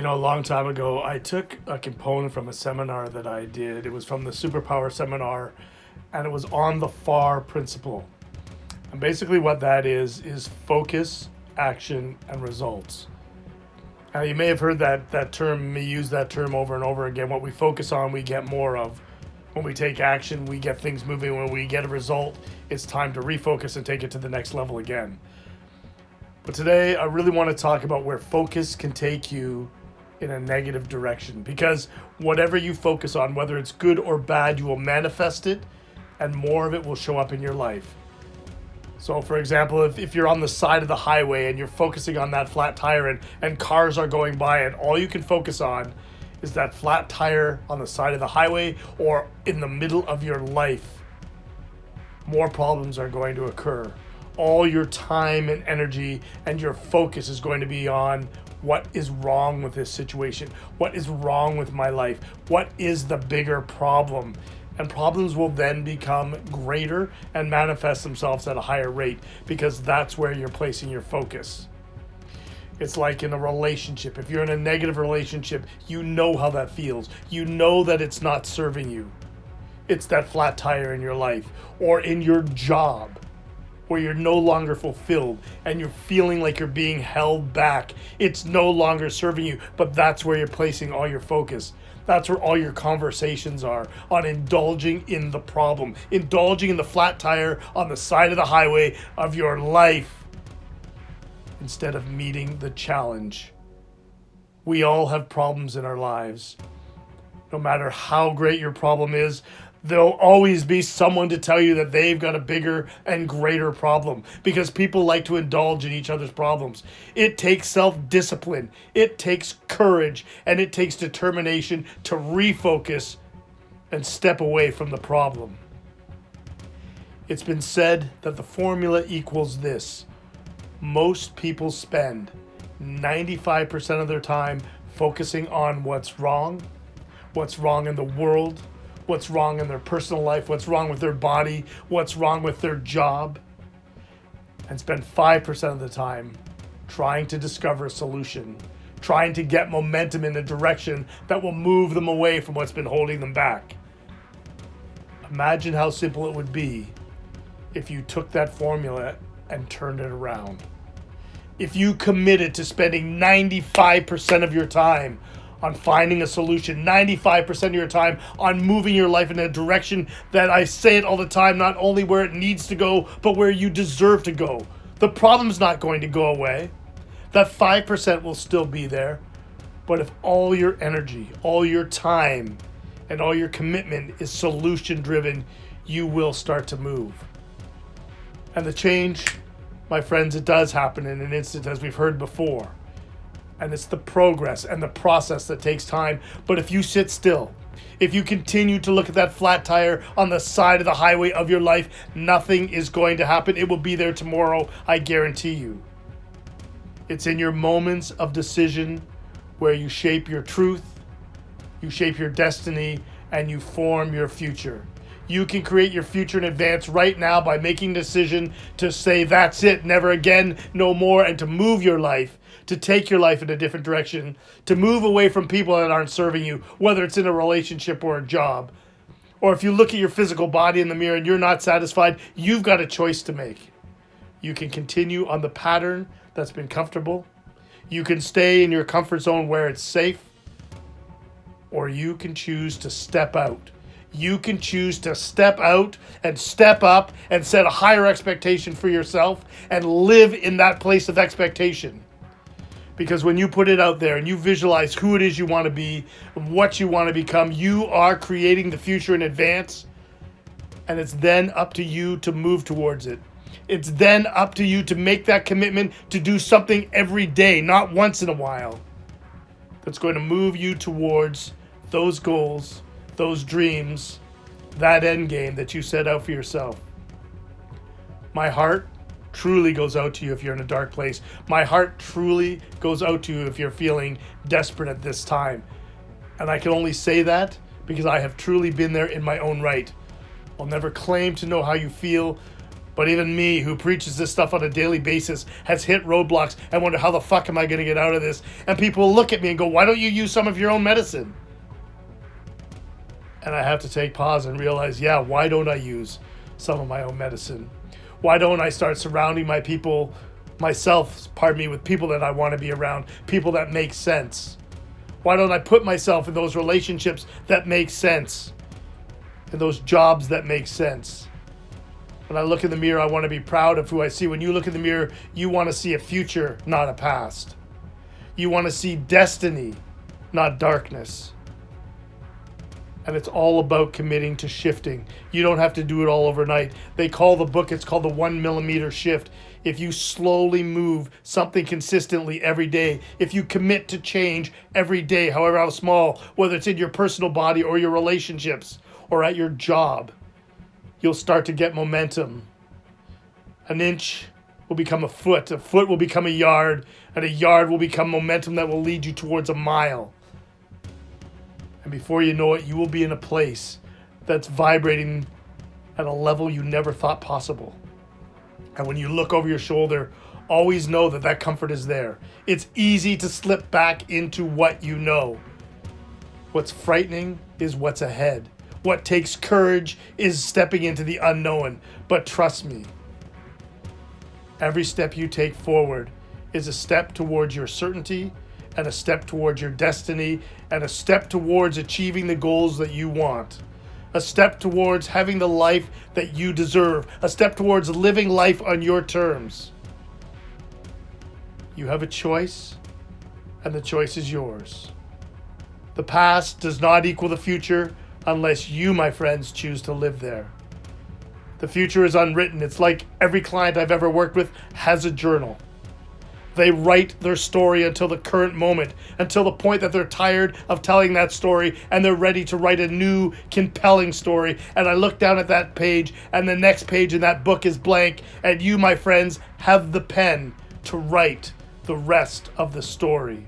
A long time ago, I took a component from a seminar that I did. It was from the Superpower seminar, and it was on the FAR principle. And basically, what that is focus, action, and results. Now, you may have heard that term, me use that term over and over again. What we focus on, we get more of. When we take action, we get things moving. When we get a result, it's time to refocus and take it to the next level again. But today, I really want to talk about where focus can take you in a negative direction, because whatever you focus on, whether it's good or bad, you will manifest it, and more of it will show up in your life. So for example, if you're on the side of the highway and you're focusing on that flat tire, and cars are going by, and all you can focus on is that flat tire on the side of the highway or in the middle of your life, more problems are going to occur. All your time and energy and your focus is going to be on what is wrong with this situation, what is wrong with my life, what is the bigger problem. And problems will then become greater and manifest themselves at a higher rate, because that's where you're placing your focus. It's like in a relationship. If you're in a negative relationship, you know how that feels. You know that it's not serving you. It's that flat tire in your life, or in your job, where you're no longer fulfilled and you're feeling like you're being held back. It's no longer serving you, but that's where you're placing all your focus. That's where all your conversations are, on indulging in the problem, indulging in the flat tire on the side of the highway of your life, instead of meeting the challenge. We all have problems in our lives. No matter how great your problem is, there'll always be someone to tell you that they've got a bigger and greater problem, because people like to indulge in each other's problems. It takes self-discipline, it takes courage, and it takes determination to refocus and step away from the problem. It's been said that the formula equals this: most people spend 95% of their time focusing on what's wrong in the world, what's wrong in their personal life, what's wrong with their body, what's wrong with their job, and spend 5% of the time trying to discover a solution, trying to get momentum in a direction that will move them away from what's been holding them back. Imagine how simple it would be if you took that formula and turned it around. If you committed to spending 95% of your time on finding a solution, 95% of your time on moving your life in a direction that, I say it all the time, not only where it needs to go, but where you deserve to go. The problem's not going to go away. That 5% will still be there. But if all your energy, all your time, and all your commitment is solution driven, you will start to move. And the change, my friends, it does happen in an instant, as we've heard before. And it's the progress and the process that takes time. But if you sit still, if you continue to look at that flat tire on the side of the highway of your life, nothing is going to happen. It will be there tomorrow, I guarantee you. It's in your moments of decision where you shape your truth, you shape your destiny, and you form your future. You can create your future in advance right now by making a decision to say, that's it, never again, no more, and to move your life, to take your life in a different direction, to move away from people that aren't serving you, whether it's in a relationship or a job. Or if you look at your physical body in the mirror and you're not satisfied, you've got a choice to make. You can continue on the pattern that's been comfortable. You can stay in your comfort zone where it's safe. Or you can choose to step out. You can choose to step out and step up and set a higher expectation for yourself and live in that place of expectation. Because when you put it out there and you visualize who it is you want to be, what you want to become, you are creating the future in advance. And it's then up to you to move towards it. It's then up to you to make that commitment to do something every day, not once in a while, that's going to move you towards those goals, those dreams, that end game that you set out for yourself. My heart truly goes out to you if you're in a dark place. My heart truly goes out to you if you're feeling desperate at this time. And I can only say that because I have truly been there in my own right. I'll never claim to know how you feel, But even me, who preaches this stuff on a daily basis, has hit roadblocks and wonder, how the fuck am I going to get out of this? And people look at me and go, why don't you use some of your own medicine? And I have to take pause and realize, yeah, why don't I use some of my own medicine? Why don't I start surrounding myself, with people that I want to be around, people that make sense? Why don't I put myself in those relationships that make sense, in those jobs that make sense? When I look in the mirror, I want to be proud of who I see. When you look in the mirror, you want to see a future, not a past. You want to see destiny, not darkness. And it's all about committing to shifting. You don't have to do it all overnight. They call the book, it's called the 1 millimeter shift. If you slowly move something consistently every day, if you commit to change every day, however how small, whether it's in your personal body or your relationships or at your job, you'll start to get momentum. An inch will become a foot will become a yard, and a yard will become momentum that will lead you towards a mile. And before you know it, you will be in a place that's vibrating at a level you never thought possible. And when you look over your shoulder, always know that that comfort is there. It's easy to slip back into what you know. What's frightening is what's ahead. What takes courage is stepping into the unknown. But trust me, every step you take forward is a step towards your certainty, and a step towards your destiny, and a step towards achieving the goals that you want. A step towards having the life that you deserve. A step towards living life on your terms. You have a choice, and the choice is yours. The past does not equal the future unless you, my friends, choose to live there. The future is unwritten. It's like every client I've ever worked with has a journal. They write their story until the current moment, until the point that they're tired of telling that story and they're ready to write a new, compelling story. And I look down at that page, and the next page in that book is blank, and you, my friends, have the pen to write the rest of the story.